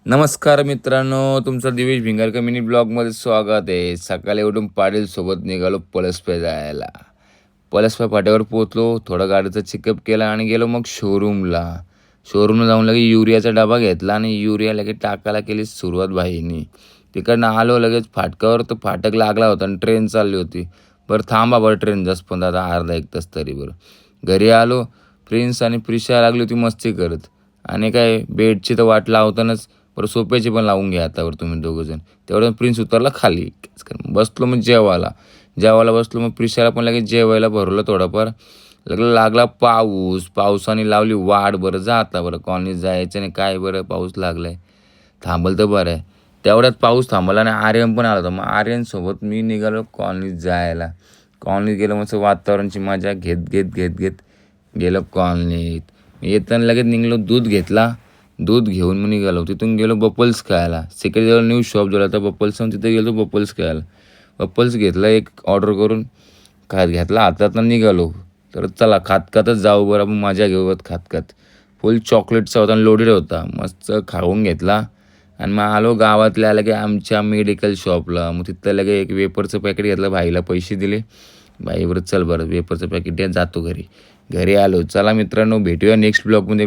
नमस्कार मित्रांनो, तुमचं दिवेश भिंगारकर मिनी ब्लॉगमध्ये स्वागत आहे. सकाळी उठून पाटीलसोबत निघालो पळसपे जायला. पळसपे फाट्यावर पोहोचलो, थोडं गाडीचा चेकअप केला आणि गेलो मग शोरूमला. शोरूमला जाऊन लगे युरियाचा डबा घेतला आणि युरिया लगेच टाकायला केली सुरुवात भाईनी. तिकडनं आलो लगेच फाटकावर, तर फाटक लागला होता आणि ट्रेन चालली होती. बरं थांबा बरं ट्रेन जसं पण आता अर्धा एक तास तरी बरं. घरी आलो, प्रिन्स आणि प्रिशा लागली होती मस्ती करत आणि काय बेडची तर वाट लावतानाच बरं सोप्याची पण लावून घ्या आतावर तुम्ही दोघंजण. तेवढं प्रिन्स उतरला खाली. बसलो मग जेवायला बसलो. मग प्रिशाला पण लगेच जेवायला भरवलं थोडंफार. लागला पावसाने लावली वाट. बरं जा आता बरं कॉलनीत जायचं नाही काय बरं पाऊस लागलाय. थांबलं तर बरं आहे. तेवढ्यात पाऊस थांबला आणि आर्यन पण आला होता. मग आर्यनसोबत मी निघालो कॉलनीत जायला. कॉलनीत गेलो मस्त वातावरणाची मजा घेत घेत घेत घेत गेलो कॉलनीत. येताना लगेच निघलो दूध घेऊन मी निघालो. तिथून गेलो बपल्स खायला. सेकंड न्यू शॉप झाला तर बपल्स तिथे गेलो बपल्स खायला. बपल्स घेतला एक ऑर्डर करून घेतला हातात निघालो. तर चला खात जाऊ बरं आपण मजा घेऊ खात फुल चॉकलेटचा होता आणि लोडेड होता. मस्त खाऊन घेतला आणि मग आलो गावातल्या लगे आमच्या मेडिकल शॉपला. मग तिथं लगे एक वेपरचं पॅकेट घेतलं. भाईला पैसे दिले. भाई बरं चल बरं वेपरचं पॅकेट द्या जातो घरी. घरी आलो. चला मित्रांनो भेटूया नेक्स्ट ब्लॉगमध्ये.